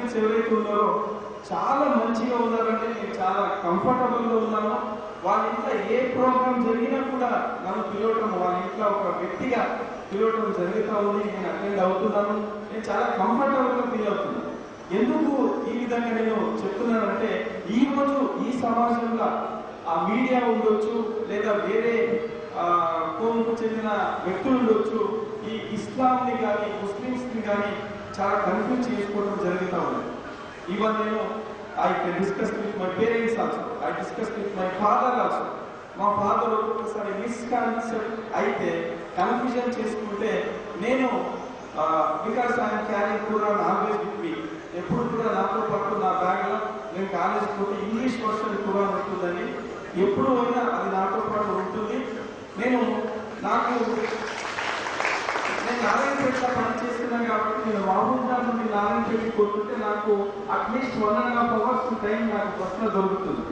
Muslims ఎవరైతే ఉన్నారో చాలా మంచిగా ఉన్నారంటే నేను చాలా కంఫర్టబుల్గా ఉన్నాను. వాళ్ళ ఇంట్లో ఏ ప్రోగ్రామ్ జరిగినా కూడా నన్ను పిలవటం, వాళ్ళ ఇంట్లో ఒక వ్యక్తిగా పిలవటం జరుగుతూ ఉంది. నేను అటెండ్ అవుతున్నాను. నేను చాలా కంఫర్టబుల్గా ఫీల్ అవుతున్నాను. ఎందుకు ఈ విధంగా నేను చెప్తున్నానంటే, ఈ రోజు ఈ సమాజంలో ఆ మీడియా ఉండొచ్చు, లేదా వేరే కోముకు చెందిన వ్యక్తులు ఉండొచ్చు, ఈ ఇస్లాంని కానీ ముస్లిమ్స్ని కానీ చాలా కన్ఫ్యూజ్ చేసుకోవడం జరుగుతూ ఉంది. ఈవెన్ నేను I discussed with my parents also. I discussed with my father also. మా ఫాదర్ ఒక్కొక్కసారి మిస్కాన్సెప్ట్ అయితే కన్ఫ్యూజన్ చేసుకుంటే నేను because I'm carrying Quran always with me, ఎప్పుడు కూడా నాతో పాటు నా బ్యాగ్లో నేను కాలేజ్ పోతే ఇంగ్లీష్ వర్షన్ ఖురాన్ ఉంటుందని ఎప్పుడు అయినా అది నాతో పాటు ఉంటుంది. నేను నారాయణపేటలో పనిచేస్తున్నాను కాబట్టి నేను మహబూబ్నగర్ నుండి నారాయణపేటకి పోతుంటే నాకు అట్లీస్ట్ 1.5 hours టైం నాకు బస్సులో దొరుకుతుంది.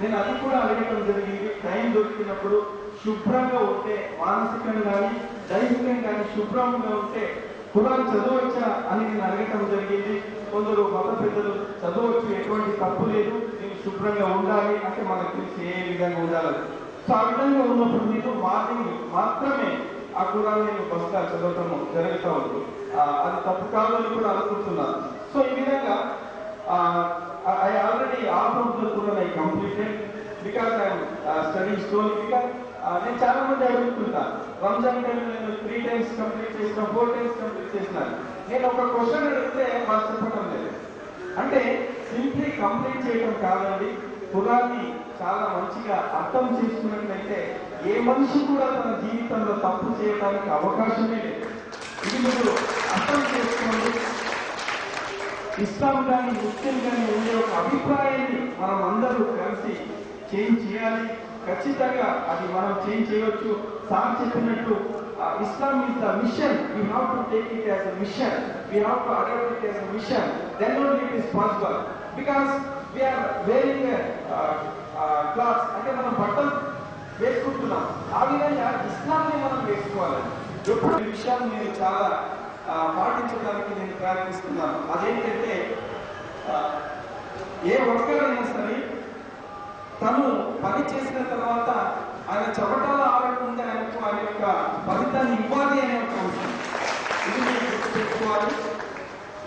నేను అది కూడా అడగడం జరిగింది. టైం దొరికినప్పుడు శుభ్రంగా ఉంటే, మానసికంగా కానీ దైహికంగా కానీ శుభ్రంగా ఉంటే ఖురాన్ చదవచ్చా అని నేను అడగటం జరిగింది. కొందరు మత పెద్దలు చదవచ్చు, ఎటువంటి తప్పు లేదు, నేను శుభ్రంగా ఉండాలి అంటే మనకు తెలిసి ఏ విధంగా ఉండాలి. సో ఆ విధంగా ఉన్నప్పుడు నేను మార్నింగ్ మాత్రమే ఆ ఖురాన్ నేను బస్గా చదవటం జరుగుతూ ఉంది. అది తప్పు కాదని కూడా అనుకుంటున్నాను. సో ఈ విధంగా I already half of the Quran I completed because I am studying slowly. Because నేను చాలా మంది అడుగుతుంటాను, రంజాన్ టైంలో నేను 3 times కంప్లీట్ చేసిన, 4 times కంప్లీట్ చేసినాను. నేను ఒక క్వశ్చన్ అడిగితే వాళ్ళు చెప్పడం లేదు. అంటే సింప్లీ కంప్లీట్ చేయడం కాదండి, ఖురాన్ని చాలా మంచిగా అర్థం చేసుకున్నట్లయితే ఏ మనిషి కూడా తన జీవితంలో తప్పు చేయడానికి అవకాశమే లేదు. ఇది మీరు అర్థం చేసుకోండి. ఇస్లాం కానీ ముస్లిం కానీ ఉండే ఒక అభిప్రాయాన్ని మనం అందరూ కలిసి చేంజ్ చేయాలి. ఖచ్చితంగా అది మనం చేంజ్ చేయవచ్చు. సార్ చెప్పినట్టు Islam is the mission. We have to take it as a mission. We have to adopt it as a mission. Then only it is possible. Because we're wearing clothes, అంటే మనం బట్టలు వేసుకుంటున్నాం. ఆ విధంగా ఇస్లాంని మనం వేసుకోవాలి. ఎప్పుడు ఈ విషయాన్ని నేను చాలా పాటించడానికి నేను ప్రయత్నిస్తున్నాను. అదేంటంటే ఏ వర్కర్ అయినా సరే తను పని చేసిన తర్వాత ఆయన చవటాలు ఆడకుండా ఆయన యొక్క ఫలితాన్ని ఇవ్వాలి అనే ఒక అంశం, ఇది మీరు గుర్తుపెట్టుకోవాలి.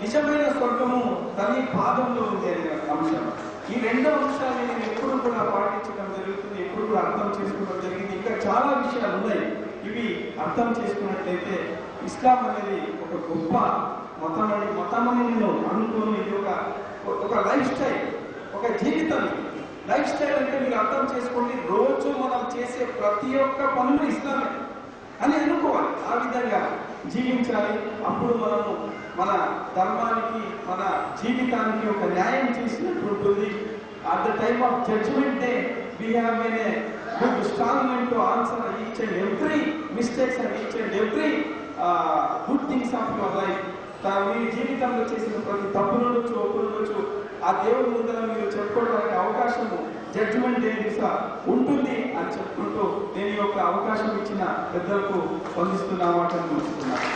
నిజమైన స్వర్గము తల్లి పాదంలో ఉంది అనే అంశం. ఈ 2 అంశాలు నేను ఎప్పుడు కూడా పాటించడం జరుగుతుంది, ఎప్పుడు కూడా అర్థం చేసుకోవడం జరిగింది. ఇంకా చాలా విషయాలు ఉన్నాయి. ఇవి అర్థం చేసుకున్నట్లయితే ఇస్లాం అనేది ఒక గొప్ప మతమని నేను అనుకోని, ఇది ఒక లైఫ్ స్టైల్, ఒక జీవితం. లైఫ్ స్టైల్ అంటే మీరు అర్థం చేసుకోండి, రోజు మనం చేసే ప్రతి ఒక్క పనులు ఇస్లామే అని అనుకోవాలి. ఆ విధంగా జీవించాలి. అప్పుడు మనము మన ధర్మానికి, మన జీవితానికి ఒక న్యాయం చేసినట్టు ఉంటుంది. At the time of judgement day we have been a good strong man to answer each and every mistakes and each and every good things of your life. మీ జీవితంలో చేసిన ప్రతి తప్పు నుండి ఒప్పుల నుంచి ఆ దేవుడి ముందర మీరు చెప్పుకోవడానికి అవకాశము జడ్జిమెంట్ డే దిశ ఉంటుంది అని చెప్పుకుంటూ నేను యొక్క అవకాశం ఇచ్చిన పెద్దలకు స్పందిస్తున్న మాటను ముగిస్తున్నాను.